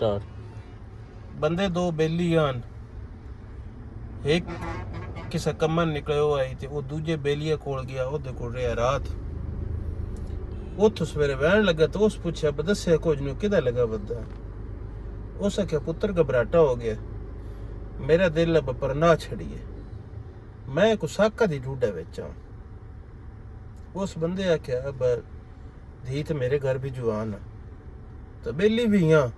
Start. बंदे दो बेली आन, एक किसा कमन निकलियो आई ते वो दूजे बेलिया कोल गया, ओदे कोल रहा रात। उत सवेरे बहन लगा तो उस पूछया दस्या कुछ नू किदा लगा बदा। उस आख्या पुत्र घबराटा हो गया, मेरा दिल अब पर ना छड़िए, मैं को साका दी ढूंढा बेचा। उस बंदे आख्या अब धी तो मेरे घर भी जुआन है तो बेली भी हाँ,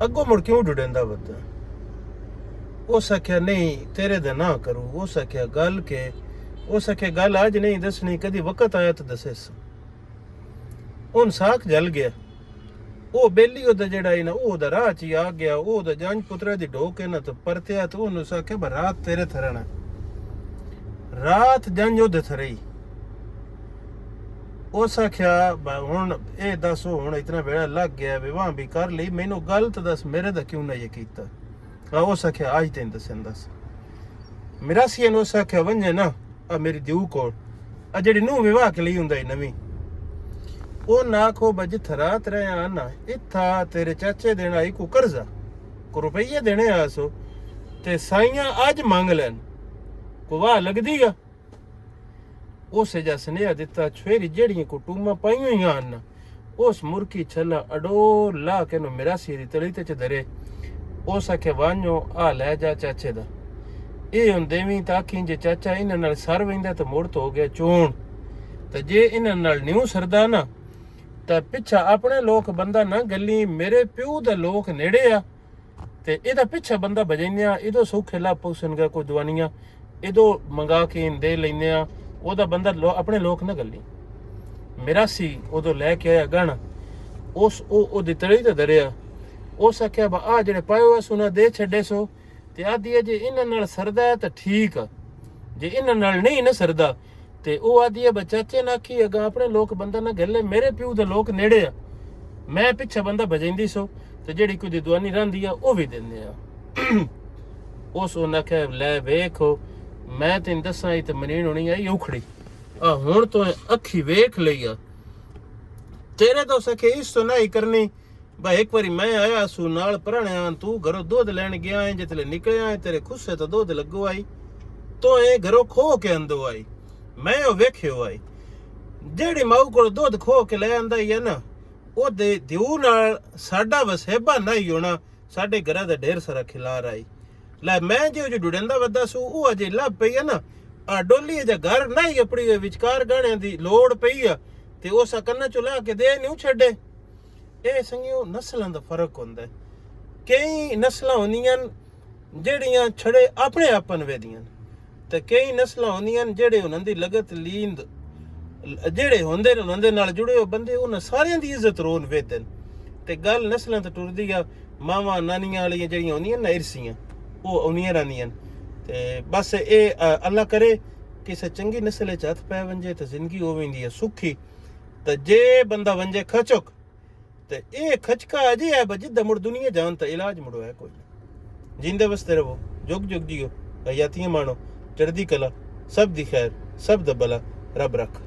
अगो मुड़ क्यों ढूंढेंदा बदा। उस आख्या नहीं तेरे दे ना करूँ। उस आख्या गल के, उस आख्या गल अज नहीं दसनी, कदी वक्त आया तो दसेस। उन साख जल गया। वो बेली ओदा जेड़ा है ना ओदा राह च आ गया, ओदा जंज पुत्रा दी ढोक है ना तो परत्या तो उन्होंने आख्या रात तेरे थरना, रात जंज ओदे थरई। उस आख्या हुण ए दस हुण इतना बेड़ा लग गया विवाह भी कर ली, मैनू गल तो दस मेरे दा क्यों ना ये कीता। उस आख्या अज तेन दसन दस। मिरासिया ने उस आख्या वंजे ना आ मेरी दिऊ कोल, आ जेड़ी नूं विवाह के लिए हुंदा नवीं, ओ ना आखो जित्थे रात रहा ना इत्था तेरे चाचे देना आई को कर्जा को रुपये देने आसो ते साइयां अज मंग लैन को वाह लगदी गा। उस जा सनेहा दिता छेरी जेड़ियां को टूमा पाइयों ही आन ना, उस मुर्की छला अडो ला के नो मिरासी दी तली ते च धरे। उस आखे वांजो आ लै जा चाचे दा, ये हुन देवीं ताकी जे चाचा इन्हां नाल सर वेंदा तो मुड़ तो हो गया चोण, ते जे इन्हां नाल न्यू सरदा ना तो पिछा अपने लोक बंदा ना गली मेरे प्यो दा लोक नेड़े आ ते इहदा पिछा बंदा बजाइया, इदो सौखे ला पुसनगा कोई दवानियां इदो मंगा के दे लैने आ, ओदा बंदा अपने लोक ना गली। मिरासी उदो लैके आया गण, उस ओदी तली ते दरिया। उस आख्या आ जेड़े पायो अस उन्हें दे छड्डे सो, ते आदि जे इन्हां नाल सरदा है तो ठीक आ, जे इन्हां नाल नहीं ना सरदा ते ओ आदि है चाचे ना आखी अगा अपने लोक बंदा ना गले, मेरे प्यो दे लोक नेड़े आ, मैं पिछा बंदा बजाइंदी सो ते जेड़ी कोई दवानी रहिंदी आ ओ भी दिंदे आ। उस उन्हें आख्या लै वेखो मैं तेन दसा ते मनीन होनी आई उखड़ी, आ हुण तो अखी वेख लई आ तेरे तो सके इस तो नहीं करनी। भाई एक बारी मैं आया सू नाल पराने आन, तू घरों दूध लैन गया है, जितने निकलिया है तेरे खुस्से तो दूध लगो आई, तो ए घरों खो के अंदो आई, मैं ओ वेख्यो आई जेड़ी माऊ को दूध खो के ले आंदा ही है ना, ओ दे दिऊ नाल साडा वसेबा नहीं होना, साडे घरा दा ढेर सारा खिलार आई। लै मैं जो डुडंदा वदा सू ओ अजे लभ पई है ना, आ डोली जा घर नहीं अपनी विचकार गाने दी लोड़ पई आ ते उस कन्ना चुला के दे नहीं छड्डे। ਇਹ ਸੰਗਿਓ ਨਸਲਾਂ ਦਾ ਫਰਕ ਹੁੰਦਾ। ਕਈ ਨਸਲਾਂ ਹੁੰਦੀਆਂ ਜਿਹੜੀਆਂ ਛੜੇ ਆਪਣੇ ਆਪਨ ਵੇਦੀਆਂ ਤੇ ਕਈ ਨਸਲਾਂ ਹੁੰਦੀਆਂ ਜਿਹੜੇ ਉਹਨਾਂ ਦੀ ਲਗਤ ਲੀਂਦ ਜਿਹੜੇ ਹੁੰਦੇ ਨੇ ਉਹਨਾਂ ਦੇ ਨਾਲ ਜੁੜੇ ਹੋ ਬੰਦੇ ਉਹਨਾਂ ਸਾਰਿਆਂ ਦੀ ਇੱਜ਼ਤ ਰੋਣ ਵੇਦਨ ਤੇ ਗੱਲ ਨਸਲਾਂ ਤੋਂ ਟੁਰਦੀ ਆ। ਮਾਵਾਂ ਨਾਨੀਆਂ ਵਾਲੀਆਂ ਜਿਹੜੀਆਂ ਹੁੰਦੀਆਂ ਨਾ ਇਰਸੀਆਂ ਉਹ ਆਉਣੀਆਂ ਰਹਿੰਦੀਆਂ ਤੇ ਬਸ ਇਹ ਅੱਲਾ ਕਰੇ ਕਿਸੇ ਚੰਗੀ ਨਸਲ 'ਚ ਹੱਥ ਪੈ ਵੰਜੇ ਤੇ ਜ਼ਿੰਦਗੀ ਹੋ ਵੰਦੀ ਹੈ ਸੁੱਖੀ। ਤੇ ਜੇ ਬੰਦਾ ਵੰਜੇ ਖਚੁਕ ਤੇ ਇਹ ਖਚਕਾ ਅਜੇ ਹੈ ਜਿੱਦਾਂ ਮੁੜ ਦੁਨੀਆ ਜਾਣ ਤਾਂ ਇਲਾਜ ਮੁੜੋ ਹੈ ਕੋਈ ਨਾ। ਜਿੰਦੇ ਵਸਤੇ ਰਹੋ, ਜੁਗ ਜੁਗ ਜੀਓ, ਹਯਾਤੀਆਂ ਮਾਣੋ, ਚੜ੍ਹਦੀ ਕਲਾ, ਸਭ ਦੀ ਖੈਰ, ਸਭ ਦਾ ਭਲਾ ਰੱਬ ਰੱਖ।